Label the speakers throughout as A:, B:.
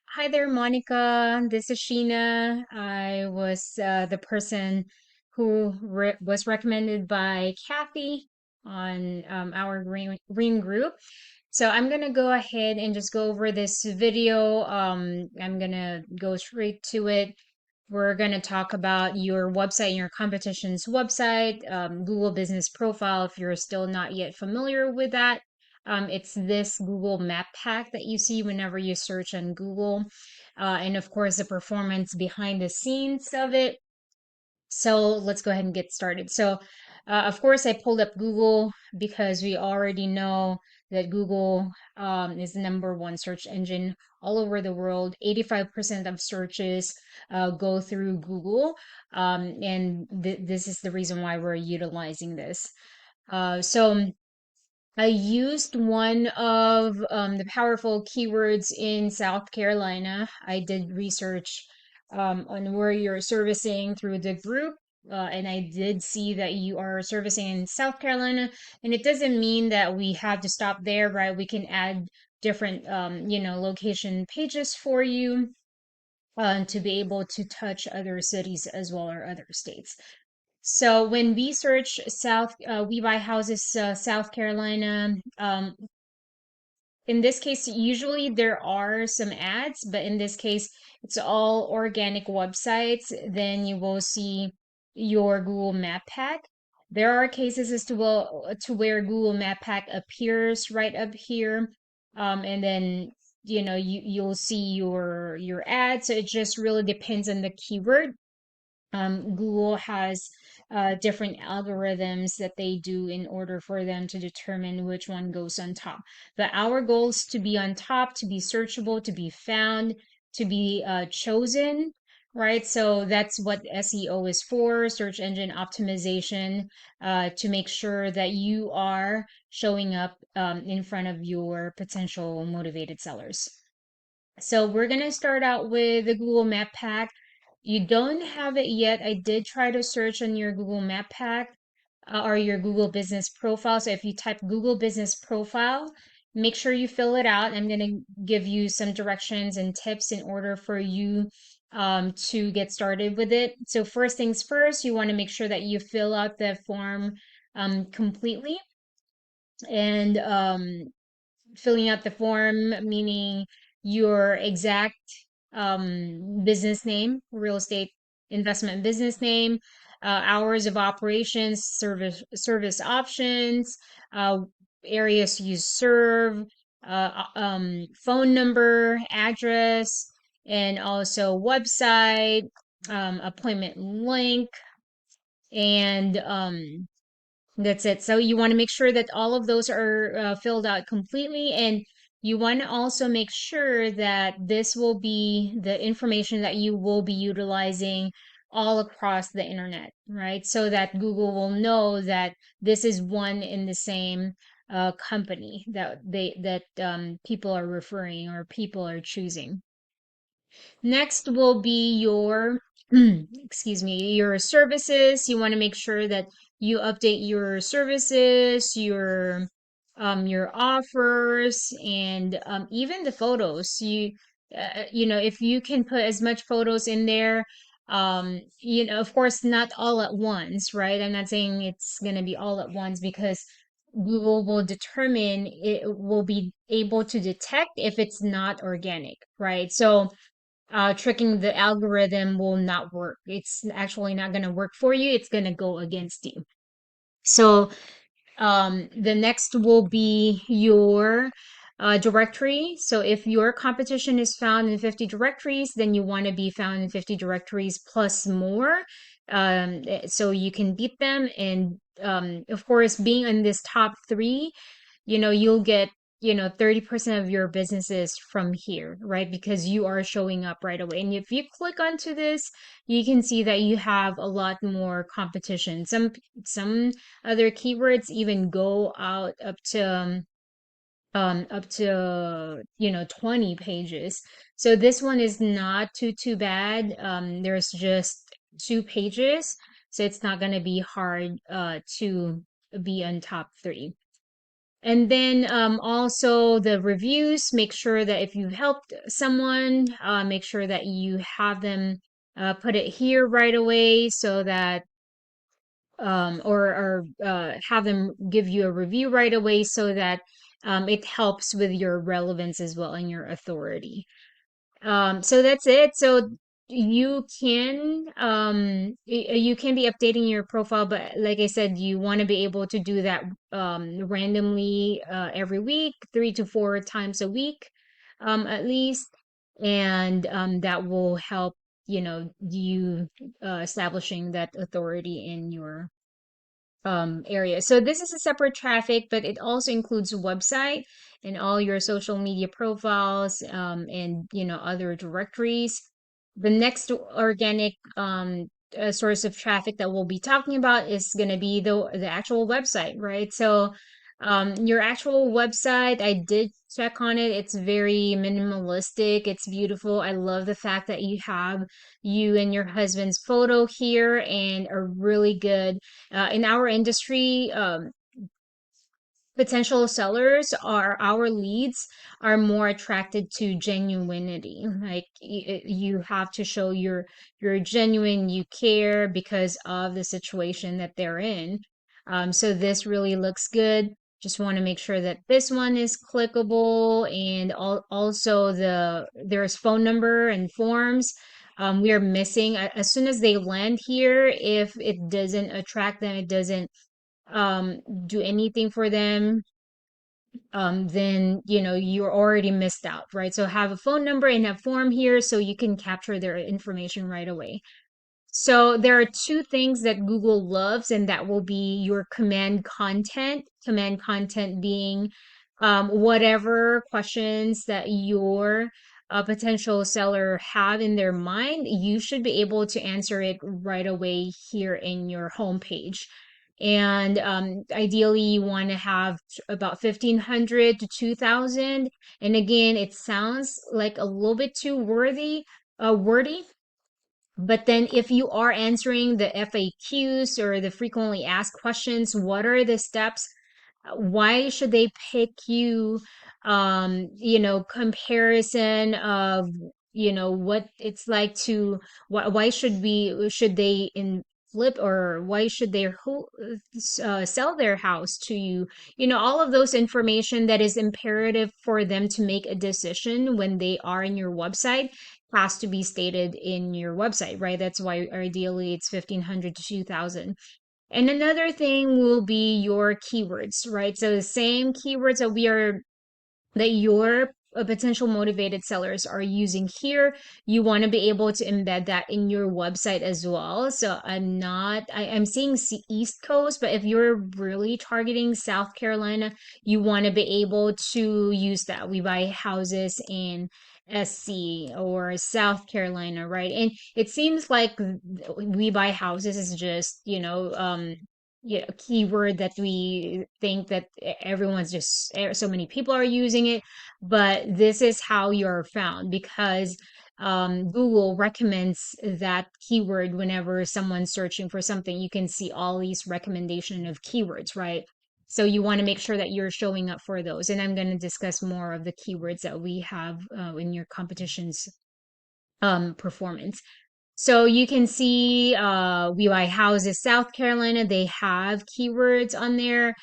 A: Hi there, Monica. This is Sheena. I was the person who was recommended by Kathy on our green group. So I'm gonna go ahead and just go over this video. I'm gonna go straight to it. We're gonna talk about your website, your competition's website, Google Business Profile. If you're still not yet familiar with that, it's this Google Map Pack that you see whenever you search on Google, and of course the performance behind the scenes of it. So let's go ahead and get started. So, of course, I pulled up Google because we already know that Google is the number one search engine all over the world. 85% of searches go through Google, and this is the reason why we're utilizing this. So I used one of the powerful keywords in South Carolina. I did research on where you're servicing through the group, and I did see that you are servicing in South Carolina. And it doesn't mean that we have to stop there, right? We can add different, location pages for you to be able to touch other cities as well or other states. So when we search we buy houses, South Carolina. In this case, usually there are some ads, but in this case, it's all organic websites. Then you will see your Google Map Pack. There are cases as to to where Google Map Pack appears right up here, and then you'll see your ad. So it just really depends on the keyword. Google has different algorithms that they do in order for them to determine which one goes on top. But our goal is to be on top, to be searchable, to be found, to be chosen, right? So that's what SEO is for, search engine optimization, to make sure that you are showing up in front of your potential motivated sellers. So we're going to start out with the Google Map Pack. You don't have it yet. I did try to search on your Google Map Pack or your Google Business Profile. So if you type Google Business Profile, make sure you fill it out. I'm going to give you some directions and tips in order for you to get started with it. So first things first, you want to make sure that you fill out the form completely. And filling out the form, meaning your exact business name, real estate investment business name, hours of operations, service options, areas you serve, phone number, address, and also website, appointment link, and that's it. So you want to make sure that all of those are filled out completely, and you want to also make sure that this will be the information that you will be utilizing all across the internet, right? So that Google will know that this is one in the same company that people are referring or people are choosing. Next will be your, excuse me, your services. You want to make sure that you update your services, your offers, and even the photos. If you can put as much photos in there, of course, not all at once, right? I'm not saying it's going to be all at once because Google will determine it will be able to detect if it's not organic, right? So tricking the algorithm will not work. It's actually not going to work for you. It's going to go against you. So the next will be your directory. So if your competition is found in 50 directories, then you want to be found in 50 directories plus more. So you can beat them. And of course, being in this top three, you'll get 30% of your businesses from here, right? Because you are showing up right away. And if you click onto this, you can see that you have a lot more competition. Some other keywords even go out up to 20 pages. So this one is not too bad. There's just 2 pages, so it's not going to be hard to be on top three. And then also the reviews, make sure that if you've helped someone, make sure that you have them put it here right away so that or have them give you a review right away so that it helps with your relevance as well and your authority. So that's it. So you can be updating your profile, but like I said, you want to be able to do that randomly every week, 3 to 4 times a week, at least, and that will help, you establishing that authority in your area. So this is a separate traffic, but it also includes website and all your social media profiles, and other directories. The next organic source of traffic that we'll be talking about is going to be the actual website, right? So your actual website, I did check on it. It's very minimalistic. It's beautiful. I love the fact that you have you and your husband's photo here and a really good in our industry, potential sellers are our leads are more attracted to genuinity. Like you have to show you're genuine, you care because of the situation that they're in. So this really looks good. Just want to make sure that this one is clickable, and also there's phone number and forms. We are missing as soon as they land here. If it doesn't attract them, it doesn't do anything for them, then you're already missed out, right? So have a phone number and a form here so you can capture their information right away. So there are two things that Google loves, and that will be your command content. Command content being whatever questions that your potential seller have in their mind, you should be able to answer it right away here in your homepage. And ideally, you want to have about 1,500 to 2,000. And again, it sounds like a little bit too wordy, but then if you are answering the FAQs or the frequently asked questions, what are the steps? Why should they pick you? Comparison of, what it's like to, why should they in flip, or why should they sell their house to you? All of those information that is imperative for them to make a decision when they are in your website has to be stated in your website, right? That's why ideally it's 1,500 to 2,000. And another thing will be your keywords, right? So the same keywords that your potential motivated sellers are using here, you want to be able to embed that in your website as well. So I'm seeing East Coast, but if you're really targeting South Carolina, you want to be able to use that. We buy houses in SC or South Carolina, right? And it seems like we buy houses is just, yeah, a keyword that we think that everyone's just so many people are using it, but this is how you're found because Google recommends that keyword whenever someone's searching for something. You can see all these recommendation of keywords, right? So you want to make sure that you're showing up for those. And I'm going to discuss more of the keywords that we have in your competition's performance. So you can see We Buy Houses South Carolina, they have keywords on there.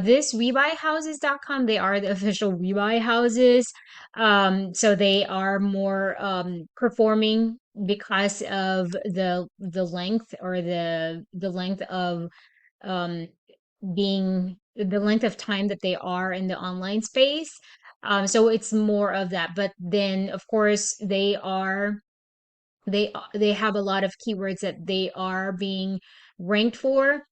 A: This WeBuyHouses.com, they are the official We Buy Houses. So they are more performing because of the length, or the length of um being the length of time that they are in the online space. So it's more of that. But then of course they have a lot of keywords that they are being ranked for.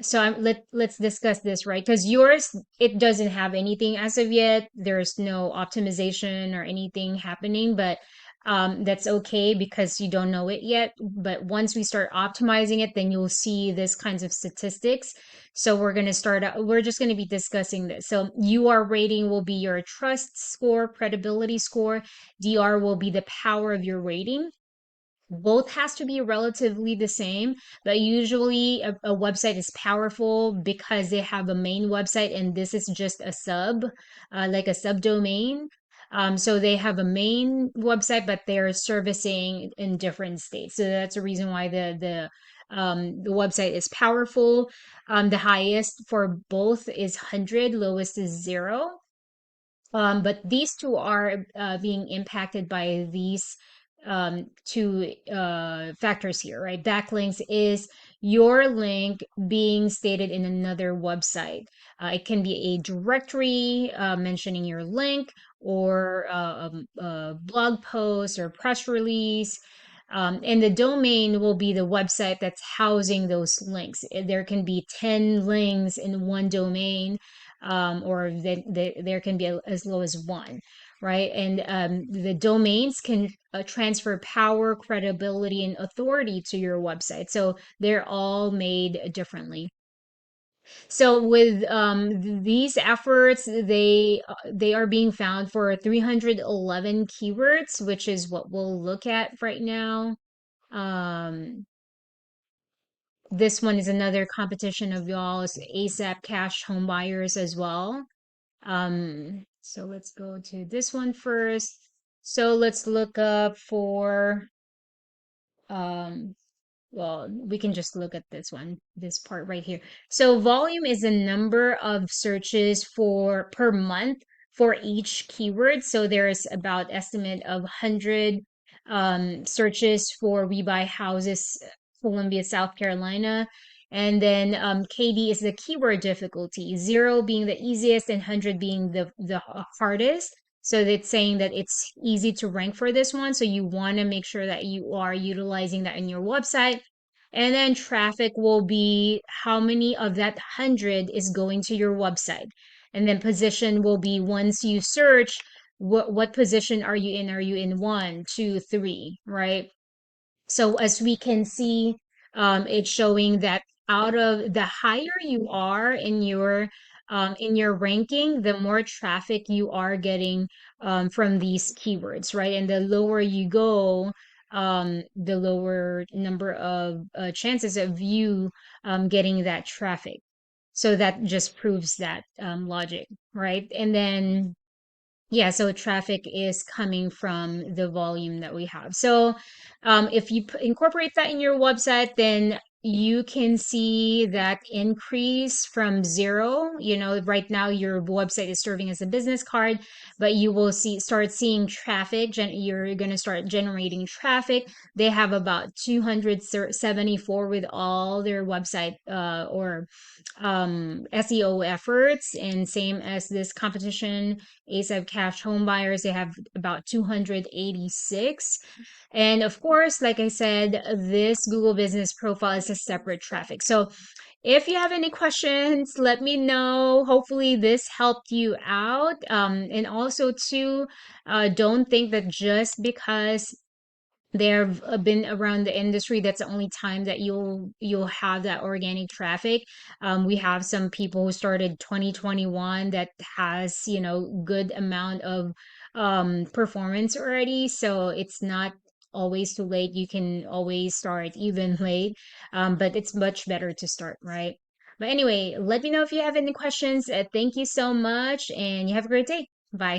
A: So let's discuss this, right? Because yours, it doesn't have anything as of yet. There's no optimization or anything happening, but that's okay because you don't know it yet. But once we start optimizing it, then you'll see this kinds of statistics. So we're just going to be discussing this. So UR rating will be your trust score, credibility score. DR will be the power of your rating. Both has to be relatively the same, but usually a website is powerful because they have a main website and this is just a sub, like a subdomain. So they have a main website, but they're servicing in different states. So that's the reason why the website is powerful. The highest for both is 100, lowest is 0. But these two are being impacted by these two factors here, right? Backlinks is your link being stated in another website. It can be a directory mentioning your link, or a blog post or press release. And the domain will be the website that's housing those links. There can be 10 links in one domain, or there can be as low as one, right? And the domains can transfer power, credibility, and authority to your website. So they're all made differently. So with these efforts, they are being found for 311 keywords, which is what we'll look at right now. Um, this one is another competition of y'all's ASAP cash home buyers as well. So let's go to this one first. So let's look up for um well, we can just look at this one, this part right here. So volume is the number of searches for per month for each keyword. So there's about estimate of 100 searches for We Buy Houses, Columbia, South Carolina. And then KD is the keyword difficulty, 0 being the easiest and 100 being the hardest. So it's saying that it's easy to rank for this one. So you want to make sure that you are utilizing that in your website. And then traffic will be how many of that 100 is going to your website. And then position will be once you search, what position are you in? Are you in one, two, three, right? So as we can see, it's showing that out of the higher you are in your ranking, the more traffic you are getting from these keywords, right? And the lower you go, the lower number of chances of you getting that traffic. So that just proves that logic, right? And then yeah, so traffic is coming from the volume that we have. So if you incorporate that in your website, then you can see that increase from 0. You know, right now your website is serving as a business card, but you will start seeing traffic. You're going to start generating traffic. They have about 274 with all their website or SEO efforts, and same as this competition ASAP Cash home buyers, they have about 286. And of course, like I said, this Google Business Profile is a separate traffic. So if you have any questions, let me know. Hopefully, this helped you out. And also, too, don't think that just because they've been around the industry, that's the only time that you'll have that organic traffic. We have some people who started 2021 that has, you know, good amount of performance already, so it's not always too late. You can always start even late, but it's much better to start, right? But anyway, let me know if you have any questions. Thank you so much and you have a great day. Bye.